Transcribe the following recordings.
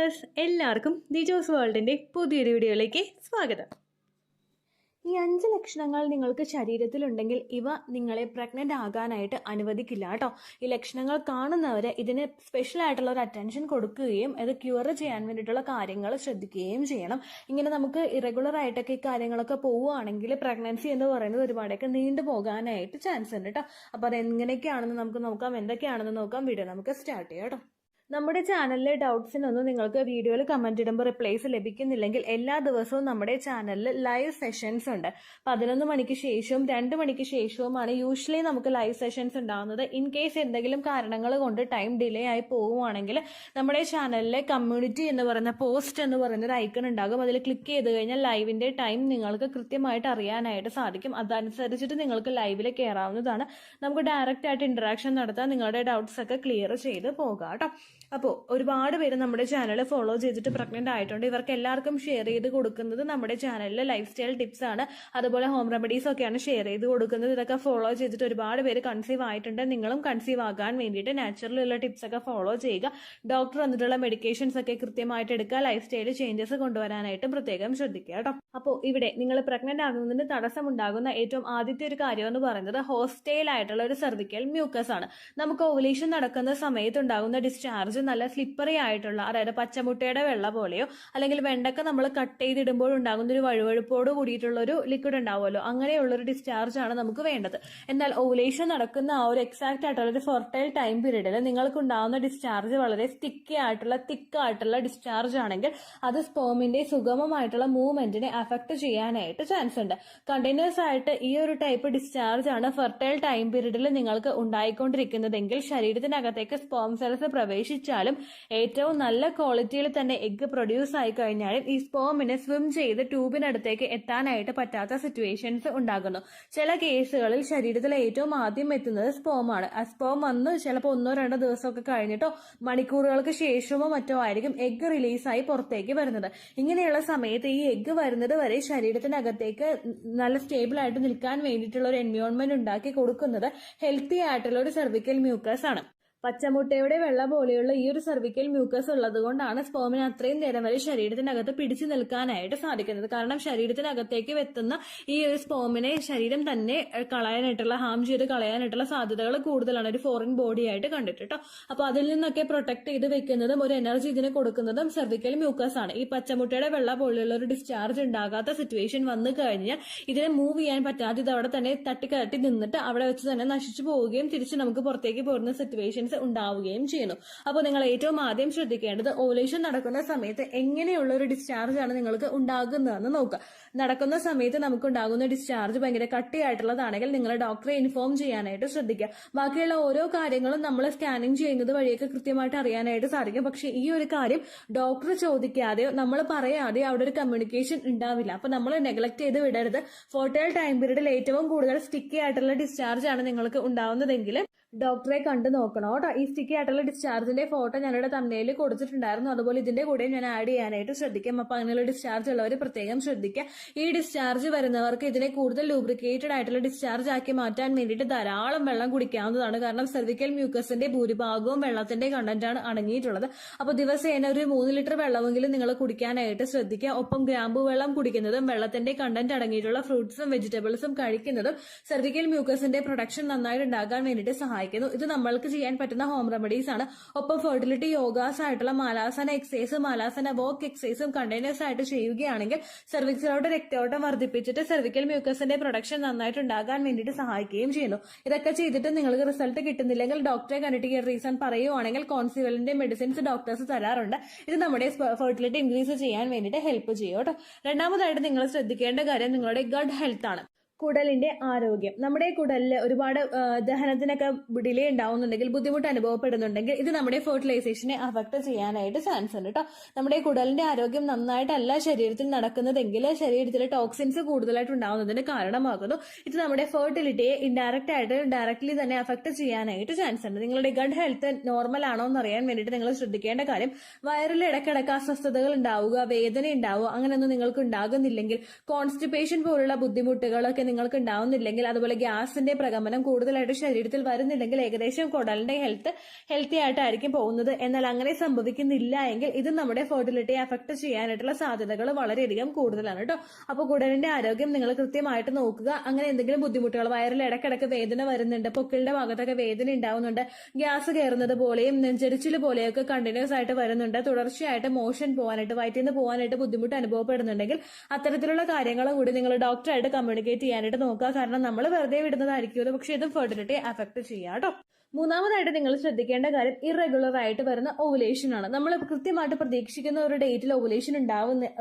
Viewers, എല്ലാവർക്കും ദിജോസ് വേൾഡിൻ്റെ പുതിയൊരു വീഡിയോയിലേക്ക് സ്വാഗതം. ഈ 5 ലക്ഷണങ്ങൾ നിങ്ങൾക്ക് ശരീരത്തിലുണ്ടെങ്കിൽ ഇവ നിങ്ങളെ പ്രഗ്നൻ്റ് ആകാനായിട്ട് അനുവദിക്കില്ല കേട്ടോ. ഈ ലക്ഷണങ്ങൾ കാണുന്നവർ ഇതിന് സ്പെഷ്യൽ ആയിട്ടുള്ള ഒരു അറ്റൻഷൻ കൊടുക്കുകയും ഇത് ക്യൂർ ചെയ്യാൻ വേണ്ടിയിട്ടുള്ള കാര്യങ്ങൾ ശ്രദ്ധിക്കുകയും ചെയ്യണം. ഇങ്ങനെ നമുക്ക് ഇറഗുലർ ആയിട്ടൊക്കെ ഈ കാര്യങ്ങളൊക്കെ പോവുകയാണെങ്കിൽ പ്രഗ്നൻസി എന്ന് പറയുന്നത് ഒരുപാടൊക്കെ നീണ്ടു പോകാനായിട്ട് ചാൻസ് ഉണ്ട് കേട്ടോ. അപ്പോൾ അതെങ്ങനെയൊക്കെയാണെന്ന് നമുക്ക് നോക്കാം, എന്തൊക്കെയാണെന്ന് നോക്കാം. വീഡിയോ നമുക്ക് സ്റ്റാർട്ട് ചെയ്യാം കേട്ടോ. നമ്മുടെ ചാനലിലെ ഡൗട്ട്സിനൊന്നും നിങ്ങൾക്ക് വീഡിയോയിൽ കമൻറ്റ് ഇടുമ്പോൾ റിപ്ലൈസ് ലഭിക്കുന്നില്ലെങ്കിൽ എല്ലാ ദിവസവും നമ്മുടെ ചാനലിൽ ലൈവ് സെഷൻസ് ഉണ്ട്. 11 മണിക്ക് ശേഷവും 2 മണിക്ക് ശേഷവുമാണ് യൂഷ്വലി നമുക്ക് ലൈവ് സെഷൻസ് ഉണ്ടാകുന്നത്. ഇൻ കേസ് എന്തെങ്കിലും കാരണങ്ങൾ കൊണ്ട് ടൈം ഡിലേ ആയി പോവുകയാണെങ്കിൽ നമ്മുടെ ചാനലിലെ കമ്മ്യൂണിറ്റി എന്ന് പറയുന്ന പോസ്റ്റ് എന്ന് പറയുന്ന ഒരു ഐക്കൺ ഉണ്ടാകും. അതിൽ ക്ലിക്ക് ചെയ്ത് കഴിഞ്ഞാൽ ലൈവിൻ്റെ ടൈം നിങ്ങൾക്ക് കൃത്യമായിട്ട് അറിയാനായിട്ട് സാധിക്കും. അതനുസരിച്ചിട്ട് നിങ്ങൾക്ക് ലൈവിൽ കയറാവുന്നതാണ്. നമുക്ക് ഡയറക്റ്റ് ആയിട്ട് ഇന്ററാക്ഷൻ നടത്താൻ നിങ്ങളുടെ ഡൗട്ട്സ് ഒക്കെ ക്ലിയർ ചെയ്ത് പോകാം കേട്ടോ. അപ്പോൾ ഒരുപാട് പേര് നമ്മുടെ ചാനൽ ഫോളോ ചെയ്തിട്ട് പ്രഗ്നന്റ് ആയിട്ടുണ്ട്. ഇവർക്ക് എല്ലാവർക്കും ഷെയർ ചെയ്ത് കൊടുക്കുന്നത് നമ്മുടെ ചാനലിൽ ലൈഫ് സ്റ്റൈൽ ടിപ്സ് ആണ്, അതുപോലെ ഹോം റെമഡീസ് ഒക്കെയാണ് ഷെയർ ചെയ്ത് കൊടുക്കുന്നത്. ഇതൊക്കെ ഫോളോ ചെയ്തിട്ട് ഒരുപാട് പേര് കൺസീവ് ആയിട്ടുണ്ട്. നിങ്ങളും കൺസീവ് ആകാൻ വേണ്ടിയിട്ട് നാച്ചുറലുള്ള ടിപ്സ് ഒക്കെ ഫോളോ ചെയ്യുക. ഡോക്ടർ വന്നിട്ടുള്ള മെഡിക്കേഷൻസ് ഒക്കെ കൃത്യമായിട്ട് എടുക്കുക. ലൈഫ് സ്റ്റൈൽ ചേഞ്ചസ് കൊണ്ടുവരാനായിട്ടും പ്രത്യേകം ശ്രദ്ധിക്കുക കേട്ടോ. അപ്പോൾ ഇവിടെ നിങ്ങൾ പ്രഗ്നന്റ് ആകുന്നതിന് തടസ്സമുണ്ടാകുന്ന ഏറ്റവും ആദ്യത്തെ ഒരു കാര്യം എന്ന് പറയുന്നത് ഹോസ്റ്റൈൽ ആയിട്ടുള്ള ഒരു സെർവിക്കൽ മ്യൂക്കസ് ആണ്. നമുക്ക് ഓവുലേഷൻ നടക്കുന്ന സമയത്ത് ഉണ്ടാകുന്ന ഡിസ്ചാർജ് നല്ല സ്ലിപ്പറി ആയിട്ടുള്ള, അതായത് പച്ചമുട്ടയുടെ വെള്ള പോലെയോ അല്ലെങ്കിൽ വെണ്ടക്ക നമ്മൾ കട്ട് ചെയ്തിടുമ്പോൾ ഉണ്ടാകുന്ന ഒരു വഴുവഴുപ്പോട് കൂടിയിട്ടുള്ള ഒരു ലിക്വിഡ് ഉണ്ടാവുമല്ലോ, അങ്ങനെയുള്ളൊരു ഡിസ്ചാർജ് ആണ് നമുക്ക് വേണ്ടത്. എന്നാൽ ഓവുലേഷൻ നടക്കുന്ന ആ ഒരു എക്സാക്ട് ആയിട്ടുള്ള ഒരു ഫെർട്ടൈൽ ടൈം പീരീഡിൽ നിങ്ങൾക്ക് ഉണ്ടാകുന്ന ഡിസ്ചാർജ് വളരെ തിക്കായിട്ടുള്ള ഡിസ്ചാർജ് ആണെങ്കിൽ അത് സ്പേമിന്റെ സുഗമമായിട്ടുള്ള മൂവ്മെന്റിനെ അഫക്ട് ചെയ്യാനായിട്ട് ചാൻസ് ഉണ്ട്. കണ്ടിന്യൂസ് ആയിട്ട് ഈ ഒരു ടൈപ്പ് ഡിസ്ചാർജ് ആണ് ഫെർട്ടൈൽ ടൈം പീരീഡിൽ നിങ്ങൾക്ക് ഉണ്ടായിക്കൊണ്ടിരിക്കുന്നതെങ്കിൽ ശരീരത്തിനകത്തേക്ക് സ്പേം സെൽസ് പ്രവേശിച്ചാലും ഏറ്റവും നല്ല ക്വാളിറ്റിയിൽ തന്നെ എഗ് പ്രൊഡ്യൂസ് ആയി കഴിഞ്ഞാലും ഈ സ്പേമിന് സ്വിം ചെയ്ത് ട്യൂബിനടുത്തേക്ക് എത്താനായിട്ട് പറ്റാത്ത സിറ്റുവേഷൻസ് ഉണ്ടാകുന്നു. ചില കേസുകളിൽ ശരീരത്തിൽ ഏറ്റവും ആദ്യം എത്തുന്നത് സ്പേമാണ്. ആ സ്പേം വന്ന് ചിലപ്പോൾ 1-2 ദിവസമൊക്കെ കഴിഞ്ഞിട്ടോ മണിക്കൂറുകൾക്ക് ശേഷമോ മറ്റോ ആയിരിക്കും എഗ് റിലീസായി പുറത്തേക്ക് വരുന്നത്. ഇങ്ങനെയുള്ള സമയത്ത് ഈ എഗ് വരുന്നത് വരെ ശരീരത്തിനകത്തേക്ക് നല്ല സ്റ്റേബിൾ ആയിട്ട് നിൽക്കാൻ വേണ്ടിയിട്ടുള്ള ഒരു എൻവയോൺമെന്റ് ഉണ്ടാക്കി കൊടുക്കുന്നത് ഹെൽത്തി ആയിട്ടുള്ള ഒരു സെർവിക്കൽ മ്യൂക്കസ് ആണ്. പച്ചമുട്ടയുടെ വെള്ള പോലെയുള്ള ഈ ഒരു സെർവിക്കൽ മ്യൂക്കസ് ഉള്ളത് കൊണ്ടാണ് സ്പേമിന് അത്രയും നേരം വരെ ശരീരത്തിനകത്ത് പിടിച്ചു നിൽക്കാനായിട്ട് സാധിക്കുന്നത്. കാരണം ശരീരത്തിനകത്തേക്ക് എത്തുന്ന ഈ ഒരു സ്പേമിനെ ശരീരം തന്നെ ഹാം ചെയ്ത് കളയാനായിട്ടുള്ള സാധ്യതകൾ കൂടുതലാണ് ഒരു ഫോറിൻ ബോഡി ആയിട്ട് കണ്ടിട്ട് കേട്ടോ. അപ്പൊ അതിൽ നിന്നൊക്കെ പ്രൊട്ടക്ട് ചെയ്ത് വെക്കുന്നതും ഒരു എനർജി ഇതിന് കൊടുക്കുന്നതും സെർവിക്കൽ മ്യൂക്കസ് ആണ്. ഈ പച്ചമുട്ടയുടെ വെള്ള പോലെയുള്ള ഒരു ഡിസ്ചാർജ് ഉണ്ടാകാത്ത സിറ്റുവേഷൻ വന്നു കഴിഞ്ഞാൽ ഇതിനെ മൂവ് ചെയ്യാൻ പറ്റാതെ ഇത് അവിടെ തന്നെ തട്ടി നിന്നിട്ട് അവിടെ വെച്ച് തന്നെ നശിച്ചു പോവുകയും തിരിച്ച് നമുക്ക് പുറത്തേക്ക് പോരുന്ന സിറ്റുവേഷൻസ് ഉണ്ടാവുകയും ചെയ്യുന്നു. അപ്പോൾ നിങ്ങൾ ഏറ്റവും ആദ്യം ശ്രദ്ധിക്കേണ്ടത് ഓവുലേഷൻ നടക്കുന്ന സമയത്ത് എങ്ങനെയുള്ള ഒരു ഡിസ്ചാർജ് ആണ് നിങ്ങൾക്ക് ഉണ്ടാകുന്നതെന്ന് നോക്കുക. നടക്കുന്ന സമയത്ത് നമുക്ക് ഉണ്ടാകുന്ന ഡിസ്ചാർജ് ഭയങ്കര കട്ടിയായിട്ടുള്ളതാണെങ്കിൽ നിങ്ങൾ ഡോക്ടറെ ഇൻഫോം ചെയ്യാനായിട്ട് ശ്രദ്ധിക്കുക. ബാക്കിയുള്ള ഓരോ കാര്യങ്ങളും നമ്മൾ സ്കാനിങ് ചെയ്യുന്നത് വഴിയൊക്കെ കൃത്യമായിട്ട് അറിയാനായിട്ട് സാധിക്കും. പക്ഷെ ഈ ഒരു കാര്യം ഡോക്ടർ ചോദിക്കാതെയോ നമ്മൾ പറയാതെയോ അവിടെ ഒരു കമ്മ്യൂണിക്കേഷൻ ഉണ്ടാവില്ല. അപ്പൊ നമ്മൾ നെഗ്ലക്ട് ചെയ്ത് വിടരുത്. ഫെർട്ടൈൽ ടൈം പീരീഡിൽ ഏറ്റവും കൂടുതൽ സ്റ്റിക്കി ആയിട്ടുള്ള ഡിസ്ചാർജ് ആണ് നിങ്ങൾക്ക് ഉണ്ടാവുന്നതെങ്കിൽ ഡോക്ടറെ കണ്ടു നോക്കണം കേട്ടോ. ഈ സ്റ്റിക്കി ആയിട്ടുള്ള ഡിസ്ചാർജിന്റെ ഫോട്ടോ ഞാനിവിടെ തമ്മിൽ കൊടുത്തിട്ടുണ്ടായിരുന്നു. അതുപോലെ ഇതിന്റെ കൂടെ ഞാൻ ആഡ് ചെയ്യാനായിട്ട് ശ്രദ്ധിക്കാം. അപ്പൊ അങ്ങനെയുള്ള ഡിസ്ചാർജ് ഉള്ളവർ പ്രത്യേകം ശ്രദ്ധിക്കുക. ഈ ഡിസ്ചാർജ് വരുന്നവർക്ക് ഇതിനെ കൂടുതൽ ലൂബ്രിക്കേറ്റഡ് ആയിട്ടുള്ള ഡിസ്ചാർജ് ആക്കി മാറ്റാൻ വേണ്ടിയിട്ട് ധാരാളം വെള്ളം കുടിക്കാവുന്നതാണ്. കാരണം സെർവിക്കൽ മ്യൂക്കസിന്റെ ഭൂരിഭാഗവും വെള്ളത്തിന്റെ കണ്ടന്റാണ് അടങ്ങിയിട്ടുള്ളത്. അപ്പൊ ദിവസേന ഒരു 3 ലിറ്റർ വെള്ളമെങ്കിലും നിങ്ങൾ കുടിക്കാനായിട്ട് ശ്രദ്ധിക്കുക. ഒപ്പം ഗ്രാമ്പു വെള്ളം കുടിക്കുന്നതും വെള്ളത്തിന്റെ കണ്ടന്റ് അടങ്ങിയിട്ടുള്ള ഫ്രൂട്ട്സും വെജിറ്റബിൾസും കഴിക്കുന്നതും സെർവിക്കൽ മ്യൂക്കസിന്റെ പ്രൊഡക്ഷൻ നന്നായിട്ട് ഉണ്ടാകാൻ വേണ്ടിയിട്ട് സഹായിക്കും. ഇത് നമ്മൾക്ക് ചെയ്യാൻ പറ്റുന്ന ഹോം റെമഡീസ് ആണ്. ഒപ്പം ഫെർട്ടിലിറ്റി യോഗാസ് ആയിട്ടുള്ള മാലാസന എക്സസൈസും മാലാസന വോക്ക് എക്സസൈസും കണ്ടിന്യൂസ് ആയിട്ട് ചെയ്യുകയാണെങ്കിൽ സെർവിക്സിലോട്ട് രക്തയോട്ടം വർദ്ധിപ്പിച്ചിട്ട് സെർവിക്കൽ മ്യൂക്കസിന്റെ പ്രൊഡക്ഷൻ നന്നായിട്ട് ഉണ്ടാകാൻ വേണ്ടിയിട്ട് സഹായിക്കുകയും ചെയ്യുന്നു. ഇതൊക്കെ ചെയ്തിട്ട് നിങ്ങൾക്ക് റിസൾട്ട് കിട്ടുന്നില്ലെങ്കിൽ ഡോക്ടറെ കണ്ടിട്ട് റീസൺ പറയുവാണെങ്കിൽ കോൺസിവലിന്റെ മെഡിസിൻസ് ഡോക്ടേഴ്സ് തരാറുണ്ട്. ഇത് നമ്മുടെ ഫെർട്ടിലിറ്റി ഇൻക്രീസ് ചെയ്യാൻ വേണ്ടിയിട്ട് ഹെൽപ്പ് ചെയ്യും കേട്ടോ. രണ്ടാമതായിട്ട് നിങ്ങൾ ശ്രദ്ധിക്കേണ്ട കാര്യം നിങ്ങളുടെ ഗട്ട് ഹെൽത്ത് ആണ്. കുടലിന്റെ ആരോഗ്യം. നമ്മുടെ കുടലിൽ ഒരുപാട് ദഹനത്തിനൊക്കെ ഡിലേ ഉണ്ടാവുന്നുണ്ടെങ്കിൽ, ബുദ്ധിമുട്ട് അനുഭവപ്പെടുന്നുണ്ടെങ്കിൽ ഇത് നമ്മുടെ ഫെർട്ടിലൈസേഷനെ അഫക്ട് ചെയ്യാനായിട്ട് ചാൻസ് ഉണ്ട് കേട്ടോ. നമ്മുടെ കുടലിന്റെ ആരോഗ്യം നന്നായിട്ടല്ല ശരീരത്തിൽ നടക്കുന്നതെങ്കിൽ ശരീരത്തിലെ ടോക്സിൻസ് കൂടുതലായിട്ട് ഉണ്ടാവുന്നതിന് കാരണമാകുന്നു. ഇത് നമ്മുടെ ഫെർട്ടിലിറ്റിയെ ഡയറക്ട്ലി തന്നെ അഫക്ട് ചെയ്യാനായിട്ട് ചാൻസ് ഉണ്ട്. നിങ്ങളുടെ ഗട്ട് ഹെൽത്ത് നോർമൽ ആണോ എന്ന് അറിയാൻ വേണ്ടിയിട്ട് നിങ്ങൾ ശ്രദ്ധിക്കേണ്ട കാര്യം വയറിൽ ഇടയ്ക്കിടയ്ക്ക് അസ്വസ്ഥതകൾ ഉണ്ടാവുക, വേദന ഉണ്ടാവുക, അങ്ങനെയൊന്നും നിങ്ങൾക്ക് ഉണ്ടാകുന്നില്ലെങ്കിൽ കോൺസ്റ്റിപ്പേഷൻ പോലുള്ള ബുദ്ധിമുട്ടുകളൊക്കെ നിങ്ങൾക്ക് ഉണ്ടാവുന്നില്ലെങ്കിൽ, അതുപോലെ ഗ്യാസിന്റെ പ്രകമ്പനം കൂടുതലായിട്ട് ശരീരത്തിൽ വരുന്നില്ലെങ്കിൽ ഏകദേശം കുടലിന്റെ ഹെൽത്തി ആയിട്ടായിരിക്കും പോകുന്നത്. എന്നാൽ അങ്ങനെ സംഭവിക്കുന്നില്ല എങ്കിൽ ഇത് നമ്മുടെ ഫെർട്ടിലിറ്റിയെ അഫക്ട് ചെയ്യാനായിട്ടുള്ള സാധ്യതകൾ വളരെയധികം കൂടുതലാണ് കേട്ടോ. അപ്പോൾ കുടലിന്റെ ആരോഗ്യം നിങ്ങൾ കൃത്യമായിട്ട് നോക്കുക. അങ്ങനെ എന്തെങ്കിലും ബുദ്ധിമുട്ടുകൾ, വയറിൽ ഇടയ്ക്കിടയ്ക്ക് വേദന വരുന്നുണ്ട്, പൊക്കിളിന്റെ ഭാഗത്തൊക്കെ വേദന ഉണ്ടാവുന്നുണ്ട്, ഗ്യാസ് കയറുന്നത് പോലെയും നെഞ്ചരിച്ചിൽ പോലെയൊക്കെ കണ്ടിന്യൂസ് ആയിട്ട് വരുന്നുണ്ട്, തുടർച്ചയായിട്ട് മോഷൻ പോകാനായിട്ട് വയറ്റിൽ നിന്ന് പോകാനായിട്ട് ബുദ്ധിമുട്ട് അനുഭവപ്പെടുന്നുണ്ടെങ്കിൽ അത്തരത്തിലുള്ള കാര്യങ്ങളും കൂടി നിങ്ങൾ ഡോക്ടറായിട്ട് കമ്മ്യൂണിക്കേറ്റ് ചെയ്യാനായിട്ട് നോക്കുക. കാരണം നമ്മൾ വെറുതെ വിടുന്നതായിരിക്കുമല്ലോ, പക്ഷെ ഇതും ഫെർട്ടിലിറ്റി അഫക്ട് ചെയ്യാം കേട്ടോ. മൂന്നാമതായിട്ട് നിങ്ങൾ ശ്രദ്ധിക്കേണ്ട കാര്യം ഇറഗുലർ ആയിട്ട് വരുന്ന ഓവുലേഷൻ ആണ്. നമ്മൾ കൃത്യമായിട്ട് പ്രതീക്ഷിക്കുന്ന ഒരു ഡേറ്റിൽ ഓവുലേഷൻ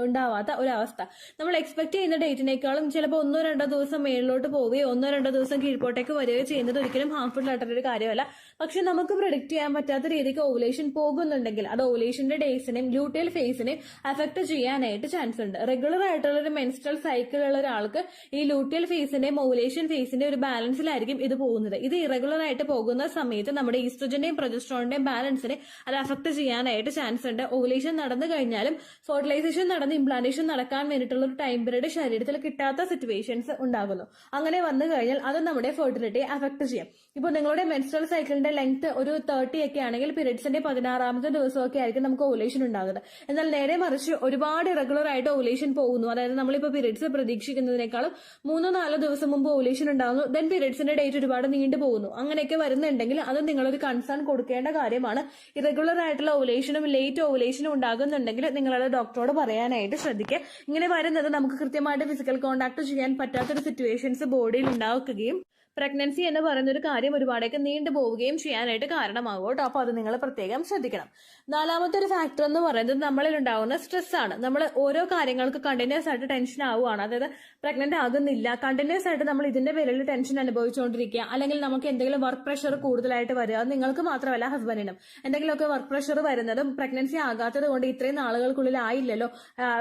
ഉണ്ടാവാത്ത ഒരവസ്ഥ, നമ്മൾ എക്സ്പെക്ട് ചെയ്യുന്ന ഡേറ്റിനേക്കാളും ചിലപ്പോൾ 1-2 ദിവസം മേളിലോട്ട് പോവുകയോ 1-2 ദിവസം കീഴ്പോട്ടേക്ക് വരികയോ ചെയ്യുന്നത് ഒരിക്കലും ഹാർംഫുൾ ആയിട്ടുള്ള ഒരു കാര്യമല്ല. പക്ഷെ നമുക്ക് പ്രിഡിക്ട് ചെയ്യാൻ പറ്റാത്ത രീതിക്ക് ഓവുലേഷൻ പോകുന്നുണ്ടെങ്കിൽ അത് ഓവുലേഷന്റെ ഡേയ്സിനെയും ലൂട്ടിയൽ ഫേസിനെയും അഫക്ട് ചെയ്യാനായിട്ട് ചാൻസ് ഉണ്ട്. റെഗുലർ ആയിട്ടുള്ള ഒരു മെൻസ്ട്രൽ സൈക്കിൾ ഉള്ള ഒരാൾക്ക് ഈ ലൂട്ടിയൽ ഫേസിന്റെയും ഓവുലേഷൻ ഫേസിന്റെയും ഒരു ബാലൻസിലായിരിക്കും ഇത് പോകുന്നത്. ഇത് ഇറഗുലർ ആയിട്ട് പോകുന്ന സമയത്ത് നമ്മുടെ ഈസ്ട്രജന്റെയും പ്രൊജസ്ട്രോണിന്റെയും ബാലൻസിനെ അത് അഫക്ട് ചെയ്യാനായിട്ട് ചാൻസ് ഉണ്ട്. ഓവുലേഷൻ നടന്നു കഴിഞ്ഞാലും ഫെർട്ടിലൈസേഷൻ നടന്ന് ഇംപ്ലാന്റേഷൻ നടക്കാൻ വേണ്ടിയിട്ടുള്ള ഒരു ടൈം പീരീഡ് ശരീരത്തിൽ കിട്ടാത്ത സിറ്റുവേഷൻസ് ഉണ്ടാകുന്നു. അങ്ങനെ വന്നു കഴിഞ്ഞാൽ അത് നമ്മുടെ ഫെർട്ടിലിറ്റിയെ അഫക്ട് ചെയ്യാം. ഇപ്പോൾ നിങ്ങളുടെ മെൻസ്ട്രൽ സൈക്കിളിന്റെ ലെങ്ത് ഒരു 30 ഒക്കെ ആണെങ്കിൽ പീരീഡ്സിന്റെ 16ാമത്തെ ദിവസമൊക്കെ ആയിരിക്കും നമുക്ക് ഓവുലേഷൻ ഉണ്ടാകുന്നത്. എന്നാൽ നേരെ മറിച്ച് ഒരുപാട് ഇറഗുലർ ആയിട്ട് ഓവുലേഷൻ പോകുന്നു, അതായത് നമ്മളിപ്പോൾ പീരീഡ്സ് പ്രതീക്ഷിക്കുന്നതിനേക്കാളും 3-4 ദിവസം മുമ്പ് ഓവുലേഷൻ ഉണ്ടാകുന്നു, ദെൻ പീരീഡ്സിന്റെ ഡേറ്റ് ഒരുപാട് നീണ്ടു പോകുന്നു. അങ്ങനെയൊക്കെ വരുന്നുണ്ടെങ്കിൽ അത് നിങ്ങളൊരു കൺസേൺ കൊടുക്കേണ്ട കാര്യമാണ്. ഇറഗുലർ ആയിട്ടുള്ള ഓവുലേഷനും ലേറ്റ് ഓവുലേഷനും ഉണ്ടാകുന്നുണ്ടെങ്കിൽ നിങ്ങളത് ഡോക്ടറോട് പറയാനായിട്ട് ശ്രദ്ധിക്കുക. ഇങ്ങനെ വരുന്നത് നമുക്ക് കൃത്യമായിട്ട് ഫിസിക്കൽ കോണ്ടാക്ട് ചെയ്യാൻ പറ്റാത്തൊരു സിറ്റുവേഷൻസ് ബോഡിയിൽ ഉണ്ടാക്കുകയും പ്രഗ്നൻസി എന്ന് പറയുന്ന ഒരു കാര്യം ഒരുപാടൊക്കെ നീണ്ടു പോവുകയും ചെയ്യാനായിട്ട് കാരണമാകും കേട്ടോ. അപ്പോൾ അത് നിങ്ങൾ പ്രത്യേകം ശ്രദ്ധിക്കണം. നാലാമത്തെ ഒരു ഫാക്ടർ എന്ന് പറയുന്നത് നമ്മളിൽ ഉണ്ടാകുന്ന സ്ട്രെസ് ആണ്. നമ്മൾ ഓരോ കാര്യങ്ങൾക്ക് കണ്ടിന്യൂസ് ആയിട്ട് ടെൻഷൻ ആവുകയാണ്, അതായത് പ്രഗ്നന്റ് ആകുന്നില്ല, കണ്ടിന്യൂസ് ആയിട്ട് നമ്മൾ ഇതിന്റെ പേരിൽ ടെൻഷൻ അനുഭവിച്ചുകൊണ്ടിരിക്കുക, അല്ലെങ്കിൽ നമുക്ക് എന്തെങ്കിലും വർക്ക് പ്രഷർ കൂടുതലായിട്ട് വരിക, അത് നിങ്ങൾക്ക് മാത്രമല്ല ഹസ്ബൻഡിനും എന്തെങ്കിലുമൊക്കെ വർക്ക് പ്രഷർ വരുന്നതും പ്രഗ്നൻസി ആകാത്തത് കൊണ്ട് ഇത്രയും നാളുകൾക്കുള്ളിൽ ആയില്ലല്ലോ,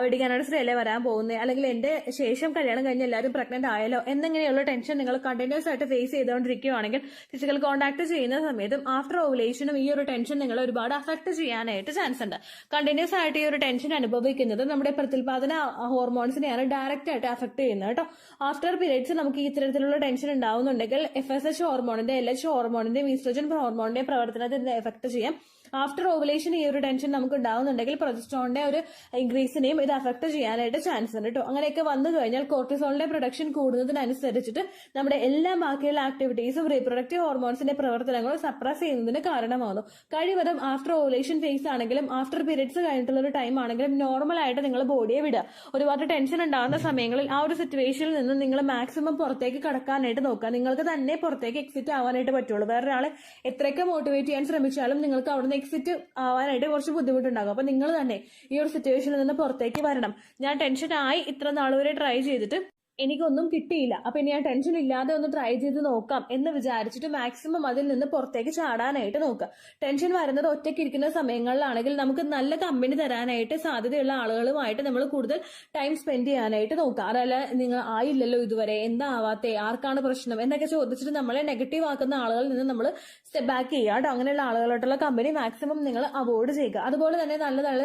വെഡിങ് ആനിവേഴ്സറി അല്ലേ വരാൻ പോകുന്നത്, അല്ലെങ്കിൽ എന്റെ ശേഷം കല്യാണം കഴിഞ്ഞ് എല്ലാവരും പ്രഗ്നന്റ് ആയല്ലോ എന്നിങ്ങനെയുള്ള ടെൻഷൻ നിങ്ങൾ കണ്ടിന്യൂസ് ആയിട്ട് ഫേസ് ചെയ്തുകൊണ്ടിരിക്കുകയാണെങ്കിൽ ഫിസിക്കൽ കോണ്ടാക്ട് ചെയ്യുന്ന സമയത്തും ആഫ്റ്റർ ഓവുലേഷനും ഈ ഒരു ടെൻഷൻ നിങ്ങൾ ഒരുപാട് അഫക്ട് ചെയ്യാനായിട്ട് ചാൻസ് ഉണ്ട്. കണ്ടിന്യൂസ് ആയിട്ട് ഈ ഒരു ടെൻഷൻ അനുഭവിക്കുന്നത് നമ്മുടെ പ്രത്യുൽപാദന ഹോർമോൺസിനെയാണ് ഡയറക്റ്റ് ആയിട്ട് അഫക്ട് ചെയ്യുന്നത് കേട്ടോ. ആഫ്റ്റർ പീരീഡ്സ് നമുക്ക് ഈ ഇത്തരത്തിലുള്ള ടെൻഷൻ ഉണ്ടാവുന്നുണ്ടെങ്കിൽ FSH ഹോർമോണിന്റെ, LH ഹോർമോണിന്റെ, ഈസ്ട്രജൻ ഹോർമോണിന്റെ പ്രവർത്തനത്തെ എഫക്ട് ചെയ്യാം. ആഫ്റ്റർ ഓവുലേഷൻ ഈ ഒരു ടെൻഷൻ നമുക്ക് ഉണ്ടാവുന്നുണ്ടെങ്കിൽ പ്രൊജസ്ട്രോണിന്റെ ഒരു ഇൻക്രീസിനെയും ഇത് അഫക്ട് ചെയ്യാനായിട്ട് ചാൻസ് ഉണ്ട് കേട്ടോ. അങ്ങനെയൊക്കെ വന്നു കഴിഞ്ഞാൽ കോർട്ടിസോളിന്റെ പ്രൊഡക്ഷൻ കൂടുന്നതിനനുസരിച്ചിട്ട് നമ്മുടെ എല്ലാ ബാക്കിയുള്ള ആക്ടിവിറ്റീസും റീപ്രൊഡക്റ്റീവ് ഹോർമോൺസിന്റെ പ്രവർത്തനങ്ങളും സപ്രസ് ചെയ്യുന്നതിന് കാരണമാകുന്നു. കഴിവതും ആഫ്റ്റർ ഓവുലേഷൻ ഫേസ് ആണെങ്കിലും ആഫ്റ്റർ പീരീഡ്സ് കഴിഞ്ഞിട്ടുള്ള ഒരു ടൈം ആണെങ്കിലും നോർമൽ ആയിട്ട് നിങ്ങൾ ബോഡിയെ വിടുക. ഒരുപാട് ടെൻഷൻ ഉണ്ടാകുന്ന സമയങ്ങളിൽ ആ ഒരു സിറ്റുവേഷനിൽ നിന്ന് നിങ്ങൾ മാക്സിമം പുറത്തേക്ക് കടക്കാനായിട്ട് നോക്കുക. നിങ്ങൾക്ക് തന്നെ പുറത്തേക്ക് എക്സിറ്റ് ആവാനായിട്ട് പറ്റുള്ളൂ. വേറൊരാളെ എത്രയൊക്കെ മോട്ടിവേറ്റ് ചെയ്യാൻ ശ്രമിച്ചാലും നിങ്ങൾക്ക് അവിടുന്ന് എക്സിറ്റ് ആവാനായിട്ട് കുറച്ച് ബുദ്ധിമുട്ടുണ്ടാകും. അപ്പൊ നിങ്ങൾ തന്നെ ഈ ഒരു സിറ്റുവേഷനിൽ നിന്ന് പുറത്തേക്ക് വരണം. ഞാൻ ടെൻഷൻ ആയി ഇത്ര നാളുവരെ ട്രൈ ചെയ്തിട്ട് എനിക്കൊന്നും കിട്ടിയില്ല, അപ്പൊ ഇനി ഞാൻ ടെൻഷൻ ഇല്ലാതെ ഒന്ന് ട്രൈ ചെയ്ത് നോക്കാം എന്ന് വിചാരിച്ചിട്ട് മാക്സിമം അതിൽ നിന്ന് പുറത്തേക്ക് ചാടാനായിട്ട് നോക്കുക. ടെൻഷൻ വരുന്നത് ഒറ്റയ്ക്ക് ഇരിക്കുന്ന സമയങ്ങളിലാണെങ്കിൽ നമുക്ക് നല്ല കമ്പനി തരാനായിട്ട് സാധ്യതയുള്ള ആളുകളുമായിട്ട് നമ്മൾ കൂടുതൽ ടൈം സ്പെൻഡ് ചെയ്യാനായിട്ട് നോക്കുക. അതല്ല നിങ്ങൾ ആയില്ലല്ലോ ഇതുവരെ, എന്താ ആവാത്തെ, ആർക്കാണ് പ്രശ്നം എന്നൊക്കെ ചോദിച്ചിട്ട് നമ്മളെ നെഗറ്റീവ് ആക്കുന്ന ആളുകളിൽ നിന്ന് നമ്മൾ സ്റ്റെപ്പ് ബാക്ക് ചെയ്യുക കേട്ടോ. അങ്ങനെയുള്ള ആളുകളായിട്ടുള്ള കമ്പനി മാക്സിമം നിങ്ങൾ അവോയ്ഡ് ചെയ്യുക. അതുപോലെ തന്നെ നല്ല നല്ല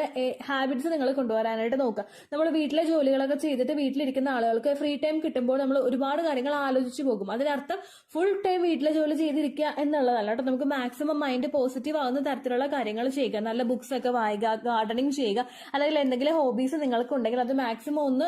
ഹാബിറ്റ്സ് നിങ്ങൾ കൊണ്ടുവരാനായിട്ട് നോക്കുക. നമ്മൾ വീട്ടിലെ ജോലികളൊക്കെ ചെയ്തിട്ട് വീട്ടിലിരിക്കുന്ന ആളുകൾക്ക് ഫ്രീ ടൈം കിട്ടുമ്പോൾ നമ്മൾ ഒരുപാട് കാര്യങ്ങൾ ആലോചിച്ച് പോകും. അതിനർത്ഥം ഫുൾ ടൈം വീട്ടിലെ ജോലി ചെയ്തിരിക്കുക എന്നുള്ളതല്ല കേട്ടോ. നമുക്ക് മാക്സിമം മൈൻഡ് പോസിറ്റീവ് ആവുന്ന തരത്തിലുള്ള കാര്യങ്ങൾ ചെയ്യുക. നല്ല ബുക്സ് ഒക്കെ വായിക്കുക, ഗാർഡനിങ് ചെയ്യുക, അല്ലെങ്കിൽ എന്തെങ്കിലും ഹോബീസ് നിങ്ങൾക്ക് ഉണ്ടെങ്കിൽ അത് മാക്സിമം ഒന്ന്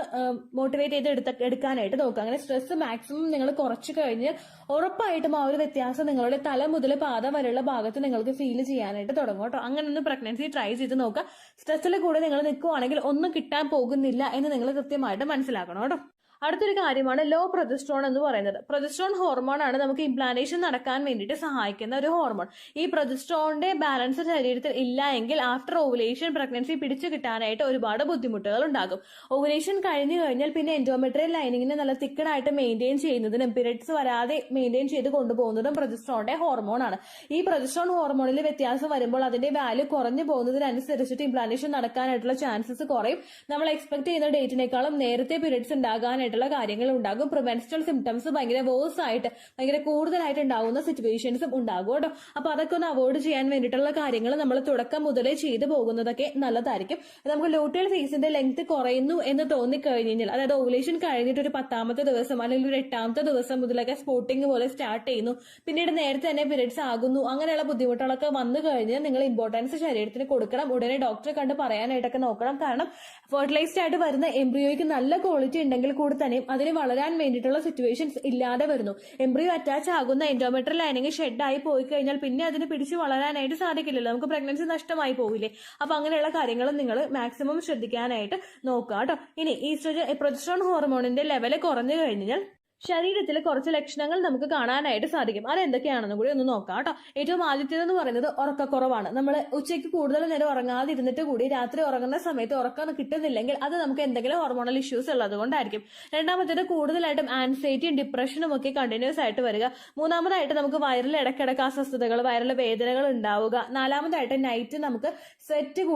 മോട്ടിവേറ്റ് ചെയ്ത് എടുക്കാനായിട്ട് നോക്കുക. അങ്ങനെ സ്ട്രെസ് മാക്സിമം നിങ്ങൾ കുറച്ച് കഴിഞ്ഞ് ഉറപ്പായിട്ടും ആ ഒരു വ്യത്യാസം നിങ്ങളുടെ തല മുതൽ പാദ വരെയുള്ള ഭാഗത്ത് നിങ്ങൾക്ക് ഫീൽ ചെയ്യാനായിട്ട് തുടങ്ങും കേട്ടോ. അങ്ങനെ ഒന്ന് പ്രഗ്നൻസി ട്രൈ ചെയ്ത് നോക്കുക. സ്ട്രെസ്സിൽ കൂടെ നിങ്ങൾ നിൽക്കുവാണെങ്കിൽ ഒന്നും കിട്ടാൻ പോകുന്നില്ല എന്ന് നിങ്ങൾ കൃത്യമായിട്ട് മനസ്സിലാക്കണം കേട്ടോ. അടുത്തൊരു കാര്യമാണ് ലോ പ്രൊജസ്ട്രോൺ എന്ന് പറയുന്നത്. പ്രൊജസ്ട്രോൺ ഹോർമോൺ ആണ് നമുക്ക് ഇംപ്ലാന്റേഷൻ നടക്കാൻ വേണ്ടിയിട്ട് സഹായിക്കുന്ന ഒരു ഹോർമോൺ. ഈ പ്രൊജസ്ട്രോണിന്റെ ബാലൻസ് ശരീരത്തിൽ ഇല്ല എങ്കിൽ ആഫ്റ്റർ ഓവുലേഷൻ പ്രഗ്നൻസി പിടിച്ചു കിട്ടാനായിട്ട് ഒരുപാട് ബുദ്ധിമുട്ടുകൾ ഉണ്ടാകും. ഓവുലേഷൻ കഴിഞ്ഞു കഴിഞ്ഞാൽ പിന്നെ എൻഡോമെട്രിയൽ ലൈനിങ്ങിനെ നല്ല തിക്കഡായിട്ട് മെയിൻറ്റെയിൻ ചെയ്യുന്നതിനും പീരിയഡ്സ് വരാതെ മെയിൻറ്റെയിൻ ചെയ്ത് കൊണ്ടുപോകുന്നതും പ്രൊജസ്ട്രോണിന്റെ ഹോർമോൺ ആണ്. ഈ പ്രൊജസ്ട്രോൺ ഹോർമോണിൽ വ്യത്യാസം വരുമ്പോൾ അതിന്റെ വാല്യൂ കുറഞ്ഞു പോകുന്നതിനനുസരിച്ചിട്ട് ഇംപ്ലാന്റേഷൻ നടക്കാനായിട്ടുള്ള ചാൻസസ് കുറയും. നമ്മൾ എക്സ്പെക്ട് ചെയ്യുന്ന ഡേറ്റിനേക്കാളും നേരത്തെ പീരിയഡ്സ് ഉണ്ടാകാനായിട്ട് ആയിട്ടുള്ള കാര്യങ്ങൾ ഉണ്ടാകും. മെൻസ്ട്രൽ സിംറ്റംസ് ഭയങ്കര വേഴ്സ് ആയിട്ട് ഭയങ്കര കൂടുതലായിട്ട് ഉണ്ടാകുന്ന സിറ്റുവേഷൻസും ഉണ്ടാകും കേട്ടോ. അപ്പൊ അതൊക്കെ ഒന്ന് അവോയ്ഡ് ചെയ്യാൻ വേണ്ടിയിട്ടുള്ള കാര്യങ്ങൾ നമ്മൾ തുടക്കം മുതലേ ചെയ്തു പോകുന്നതൊക്കെ നല്ലതായിരിക്കും. നമുക്ക് ലൂട്ടിയൽ ഫേസിന്റെ ലെങ്ത് കുറയുന്നു എന്ന് തോന്നിക്കഴിഞ്ഞാൽ, അതായത് ഓവുലേഷൻ കഴിഞ്ഞിട്ട് ഒരു 10ാമത്തെ ദിവസം അല്ലെങ്കിൽ ഒരു 8ാമത്തെ ദിവസം മുതലൊക്കെ സ്പോട്ടിങ് പോലെ സ്റ്റാർട്ട് ചെയ്യുന്നു, പിന്നീട് നേരത്തെ തന്നെ പീരിയഡ്സ് ആകുന്നു, അങ്ങനെയുള്ള ബുദ്ധിമുട്ടുകളൊക്കെ വന്നു കഴിഞ്ഞാൽ നിങ്ങൾ ഇമ്പോർട്ടൻസ് ശരീരത്തിന് കൊടുക്കണം. ഉടനെ ഡോക്ടറെ കണ്ട് പറയാനായിട്ടൊക്കെ നോക്കണം. കാരണം ഫെർട്ടിലൈസ്ഡ് ആയിട്ട് വരുന്ന എംബ്രിയോയ്ക്ക് നല്ല ക്വാളിറ്റി ഉണ്ടെങ്കിൽ കൂടി തന്നെ അതിന് വളരാൻ വേണ്ടിയിട്ടുള്ള സിറ്റുവേഷൻസ് ഇല്ലാതെ വരുന്നു. എംബ്രിയോ അറ്റാച്ച് ആകുന്ന എൻഡോമെട്രിയൽ ലൈനിങ് ഷെഡ് ആയി പോയി കഴിഞ്ഞാൽ പിന്നെ അതിന് പിടിച്ച് വളരാനായിട്ട് സാധിക്കില്ലല്ലോ. നമുക്ക് പ്രഗ്നൻസി നഷ്ടമായി പോവില്ലേ. അപ്പൊ അങ്ങനെയുള്ള കാര്യങ്ങളും നിങ്ങൾ മാക്സിമം ശ്രദ്ധിക്കാനായിട്ട് നോക്കുക കേട്ടോ. ഇനി ഈസ്ട്രജൻ പ്രൊജസ്ട്രോൺ ഹോർമോണിന്റെ ലെവല് കുറഞ്ഞു കഴിഞ്ഞാൽ ശരീരത്തിൽ കുറച്ച് ലക്ഷണങ്ങൾ നമുക്ക് കാണാനായിട്ട് സാധിക്കും. അതെന്തൊക്കെയാണെന്നും കൂടി ഒന്ന് നോക്കാം കേട്ടോ. ഏറ്റവും ആദ്യത്തേതെന്ന് പറയുന്നത് ഉറക്കക്കുറവാണ്. നമ്മൾ ഉച്ചയ്ക്ക് കൂടുതൽ നേരം ഉറങ്ങാതിരുന്നിട്ട് കൂടി രാത്രി ഉറങ്ങുന്ന സമയത്ത് ഉറക്കം കിട്ടുന്നില്ലെങ്കിൽ അത് നമുക്ക് എന്തെങ്കിലും ഹോർമോണൽ ഇഷ്യൂസ് ഉള്ളത് കൊണ്ടായിരിക്കും. രണ്ടാമത്തേത് കൂടുതലായിട്ടും ആൻസൈറ്റിയും ഡിപ്രഷനും ഒക്കെ കണ്ടിന്യൂസ് ആയിട്ട് വരിക. മൂന്നാമതായിട്ട് നമുക്ക് വയറിൽ ഇടയ്ക്കിടയ്ക്ക് അസ്വസ്ഥതകൾ, വയറിൽ വേദനകൾ ഉണ്ടാവുക. നാലാമതായിട്ട് നൈറ്റ് നമുക്ക് സ്വെറ്റും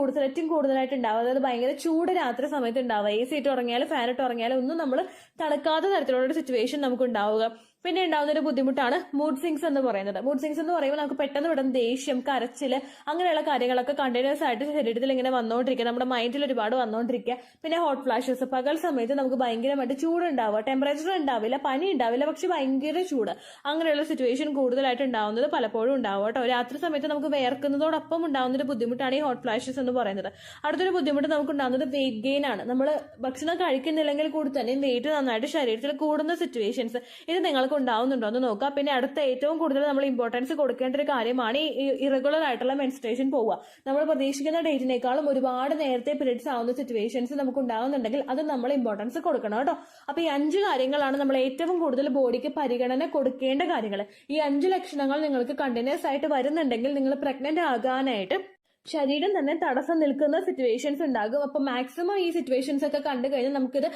കൂടുതലായിട്ട് ഉണ്ടാവുക. അതായത് ഭയങ്കര ചൂട് രാത്രി സമയത്ത് ഉണ്ടാവുക. AC ഇട്ട് ഉറങ്ങിയാലും ഫാൻ ഇട്ട് ഉറങ്ങിയാലും ഒന്നും നമ്മൾ തണുക്കാത്ത തരത്തിലുള്ള ഒരു സിറ്റുവേഷൻ നമുക്ക് ഉണ്ടാവുക. പിന്നെ ഉണ്ടാവുന്ന ഒരു ബുദ്ധിമുട്ടാണ് മൂഡ് സ്വിങ്സ് എന്ന് പറയുന്നത്. മൂഡ് സ്വിങ്സ് എന്ന് പറയുമ്പോൾ നമുക്ക് പെട്ടെന്ന് വിടുന്ന ദേഷ്യം, കരച്ചില്, അങ്ങനെയുള്ള കാര്യങ്ങളൊക്കെ കണ്ടിന്യൂസ് ആയിട്ട് ശരീരത്തിൽ ഇങ്ങനെ വന്നുകൊണ്ടിരിക്കുക, നമ്മുടെ മൈൻഡിൽ ഒരുപാട് വന്നുകൊണ്ടിരിക്കുക. പിന്നെ ഹോട്ട് ഫ്ലാഷസ്, പകൽ സമയത്ത് നമുക്ക് ഭയങ്കരമായിട്ട് ചൂടുണ്ടാവുക, ടെമ്പറേച്ചർ ഉണ്ടാവില്ല, പനി ഉണ്ടാവില്ല, പക്ഷെ ഭയങ്കര ചൂട്, അങ്ങനെയുള്ള സിറ്റുവേഷൻ കൂടുതലായിട്ട് ഉണ്ടാവുന്നത് പലപ്പോഴും ഉണ്ടാവും കേട്ടോ. രാത്രി സമയത്ത് നമുക്ക് വേർക്കുന്നതോടൊപ്പം ഉണ്ടാവുന്ന ഒരു ബുദ്ധിമുട്ടാണ് ഈ ഹോട്ട് ഫ്ലാഷസ് എന്ന് പറയുന്നത്. അടുത്തൊരു ബുദ്ധിമുട്ട് നമുക്ക് ഉണ്ടാകുന്നത് വെയിറ്റ് ഗെയിൻ ആണ്. നമ്മൾ ഭക്ഷണം കഴിക്കുന്നില്ലെങ്കിൽ കൂടി തന്നെ വെയിറ്റ് നന്നായിട്ട് ശരീരത്തിൽ കൂടുന്ന സിറ്റുവേഷൻസ്, ഇത് നിങ്ങൾക്ക് ഉണ്ടാവുന്നുണ്ടോ എന്ന് നോക്കുക. പിന്നെ അടുത്ത ഏറ്റവും കൂടുതൽ നമ്മൾ ഇമ്പോർട്ടൻസ് കൊടുക്കേണ്ട ഒരു കാര്യമാണ് ഈ ഇറഗുലർ ആയിട്ടുള്ള മെൻസ്ട്രേഷൻ പോവുക. നമ്മൾ പ്രതീക്ഷിക്കുന്ന ഡേറ്റിനേക്കാളും ഒരുപാട് നേരത്തെ പീരിയഡ്സ് ആവുന്ന സിറ്റുവേഷൻസ് നമുക്ക് ഉണ്ടാവുന്നുണ്ടെങ്കിൽ അത് നമ്മൾ ഇമ്പോർട്ടൻസ് കൊടുക്കണം കേട്ടോ. അപ്പൊ ഈ 5 കാര്യങ്ങളാണ് നമ്മൾ ഏറ്റവും കൂടുതൽ ബോഡിക്ക് പരിഗണന കൊടുക്കേണ്ട കാര്യങ്ങൾ. ഈ 5 ലക്ഷണങ്ങൾ നിങ്ങൾക്ക് കണ്ടിന്യൂസ് ആയിട്ട് വരുന്നുണ്ടെങ്കിൽ നിങ്ങൾ പ്രഗ്നന്റ് ആകാനായിട്ട് ശരീരം തന്നെ തടസ്സം നിൽക്കുന്ന സിറ്റുവേഷൻസ് ഉണ്ടാകും. അപ്പൊ മാക്സിമം ഈ സിറ്റുവേഷൻസ് ഒക്കെ കണ്ടു കഴിഞ്ഞാൽ നമുക്കിത്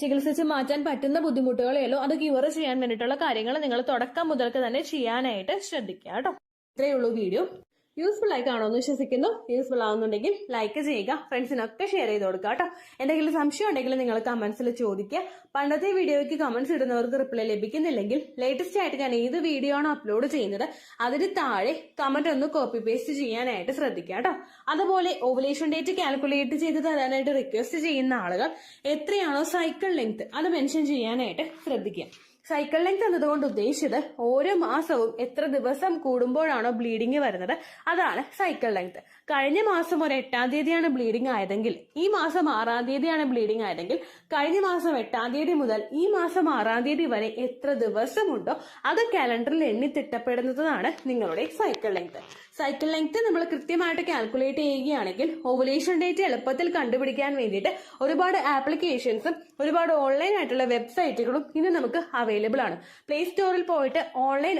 ചികിത്സിച്ച് മാറ്റാൻ പറ്റുന്ന ബുദ്ധിമുട്ടുകളെയല്ലോ അത് ക്യൂർ ചെയ്യാൻ വേണ്ടിയിട്ടുള്ള കാര്യങ്ങൾ നിങ്ങൾ തുടക്കം മുതൽക്ക് തന്നെ ചെയ്യാനായിട്ട് ശ്രദ്ധിക്കുക കേട്ടോ. ഇത്രയേ ഉള്ളൂ വീഡിയോ. യൂസ്ഫുൾ ആയി കാണുമെന്ന് വിശ്വസിക്കുന്നു. യൂസ്ഫുൾ ആവുന്നുണ്ടെങ്കിൽ ലൈക്ക് ചെയ്യുക, ഫ്രണ്ട്സിനൊക്കെ ഷെയർ ചെയ്ത് കൊടുക്കുക കേട്ടോ. എന്തെങ്കിലും സംശയം ഉണ്ടെങ്കിൽ നിങ്ങൾ കമന്റ്സിൽ ചോദിക്കുക. പണ്ടത്തെ വീഡിയോയ്ക്ക് കമന്റ്സ് ഇടുന്നവർക്ക് റിപ്ലൈ ലഭിക്കുന്നില്ലെങ്കിൽ ലേറ്റസ്റ്റ് ആയിട്ട് ഞാൻ ഏത് വീഡിയോ ആണോ അപ്ലോഡ് ചെയ്യുന്നത് അതിന് താഴെ കമന്റ് ഒന്ന് കോപ്പി പേസ്റ്റ് ചെയ്യാനായിട്ട് ശ്രദ്ധിക്കുക കേട്ടോ. അതുപോലെ ഓവുലേഷൻ ഡേറ്റ് കാൽക്കുലേറ്റ് ചെയ്ത് തരാനായിട്ട് റിക്വസ്റ്റ് ചെയ്യുന്ന ആളുകൾ എത്രയാണോ സൈക്കിൾ ലെങ്ത് അത് മെൻഷൻ ചെയ്യാനായിട്ട് ശ്രദ്ധിക്കുക. സൈക്കിൾ ലെങ്ത് എന്നതുകൊണ്ട് ഉദ്ദേശിച്ചത് ഓരോ മാസവും എത്ര ദിവസം കൂടുമ്പോഴാണോ ബ്ലീഡിങ് വരുന്നത് അതാണ് സൈക്കിൾ ലെങ്ത്. കഴിഞ്ഞ മാസം ഒരു 8ാം തീയതിയാണ് ബ്ലീഡിങ് ആയതെങ്കിൽ ഈ മാസം 6ാം തീയതിയാണ് ബ്ലീഡിങ് ആയതെങ്കിൽ കഴിഞ്ഞ മാസം 8ാം തീയതി മുതൽ ഈ മാസം 6ാം തീയതി വരെ എത്ര ദിവസമുണ്ടോ അത് കാലണ്ടറിൽ എണ്ണി തിട്ടപ്പെടുന്നതാണ് നിങ്ങളുടെ സൈക്കിൾ ലെങ്ത്. സൈക്കിൾ ലെങ്ത് നമ്മൾ കൃത്യമായിട്ട് കാൽക്കുലേറ്റ് ചെയ്യുകയാണെങ്കിൽ ഓവുലേഷൻ ഡേറ്റ് എളുപ്പത്തിൽ കണ്ടുപിടിക്കാൻ വേണ്ടിയിട്ട് ഒരുപാട് ആപ്ലിക്കേഷൻസും ഒരുപാട് ഓൺലൈൻ ആയിട്ടുള്ള വെബ്സൈറ്റുകളും ഇന്ന് നമുക്ക് അവൈലബിൾ ആണ്. പ്ലേ സ്റ്റോറിൽ പോയിട്ട് ഓൺലൈൻ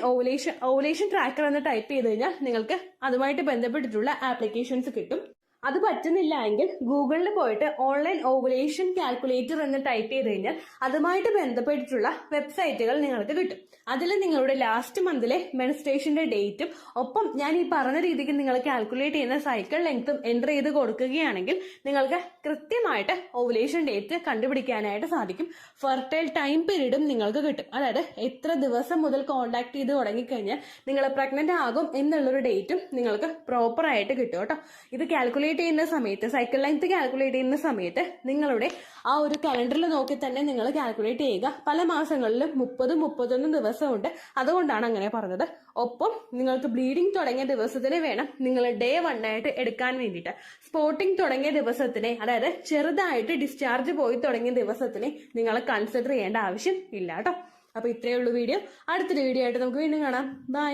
ഓവുലേഷൻ ട്രാക്കർ എന്ന് ടൈപ്പ് ചെയ്ത് കഴിഞ്ഞാൽ നിങ്ങൾക്ക് അതുമായിട്ട് ബന്ധപ്പെട്ടിട്ടുള്ള ആപ്ലിക്കേഷൻസ് കിട്ടും. അത് പറ്റുന്നില്ല എങ്കിൽ ഗൂഗിളിൽ പോയിട്ട് ഓൺലൈൻ ഓവുലേഷൻ കാൽക്കുലേറ്റർ എന്ന് ടൈപ്പ് ചെയ്ത് കഴിഞ്ഞാൽ അതുമായിട്ട് ബന്ധപ്പെട്ടിട്ടുള്ള വെബ്സൈറ്റുകൾ നിങ്ങൾക്ക് കിട്ടും. അതിൽ നിങ്ങളുടെ ലാസ്റ്റ് മന്തിലെ മെൻസ്ട്രേഷന്റെ ഡേറ്റും ഒപ്പം ഞാൻ ഈ പറഞ്ഞ രീതിക്ക് നിങ്ങൾ കാൽക്കുലേറ്റ് ചെയ്യുന്ന സൈക്കിൾ ലെങ്ത്തും എൻ്റർ ചെയ്ത് കൊടുക്കുകയാണെങ്കിൽ നിങ്ങൾക്ക് കൃത്യമായിട്ട് ഓവുലേഷൻ ഡേറ്റ് കണ്ടുപിടിക്കാനായിട്ട് സാധിക്കും. ഫെർട്ടൈൽ ടൈം പീരീഡും നിങ്ങൾക്ക് കിട്ടും. അതായത് എത്ര ദിവസം മുതൽ കോണ്ടാക്ട് ചെയ്ത് തുടങ്ങിക്കഴിഞ്ഞാൽ നിങ്ങൾ പ്രഗ്നന്റ് ആകും എന്നുള്ളൊരു ഡേറ്റും നിങ്ങൾക്ക് പ്രോപ്പർ ആയിട്ട് കിട്ടും കേട്ടോ. ഇത് കാൽക്കുലേറ്റ് ചെയ്യുന്ന സമയത്ത് സൈക്കിൾ ലെങ്ത് കാൽക്കുലേറ്റ് ചെയ്യുന്ന സമയത്ത് നിങ്ങളുടെ ആ ഒരു കലണ്ടറിൽ നോക്കി തന്നെ നിങ്ങൾ കാൽക്കുലേറ്റ് ചെയ്യുക. പല മാസങ്ങളിലും 30-31 ദിവസമുണ്ട്, അതുകൊണ്ടാണ് അങ്ങനെ പറഞ്ഞത്. ഒപ്പം നിങ്ങൾക്ക് ബ്ലീഡിംഗ് തുടങ്ങിയ ദിവസത്തിന് വേണം നിങ്ങൾ ഡേ 1 ആയിട്ട് എടുക്കാൻ വേണ്ടിയിട്ട്. സ്പോട്ടിംഗ് തുടങ്ങിയ ദിവസത്തിനെ, അതായത് ചെറുതായിട്ട് ഡിസ്ചാർജ് പോയി തുടങ്ങിയ ദിവസത്തിനെ നിങ്ങൾ കൺസിഡർ ചെയ്യേണ്ട ആവശ്യം ഇല്ല കേട്ടോ. അപ്പൊ ഇത്രയേ ഉള്ളൂ വീഡിയോ. അടുത്തൊരു വീഡിയോ ആയിട്ട് നമുക്ക് വീണ്ടും കാണാം. ബൈ.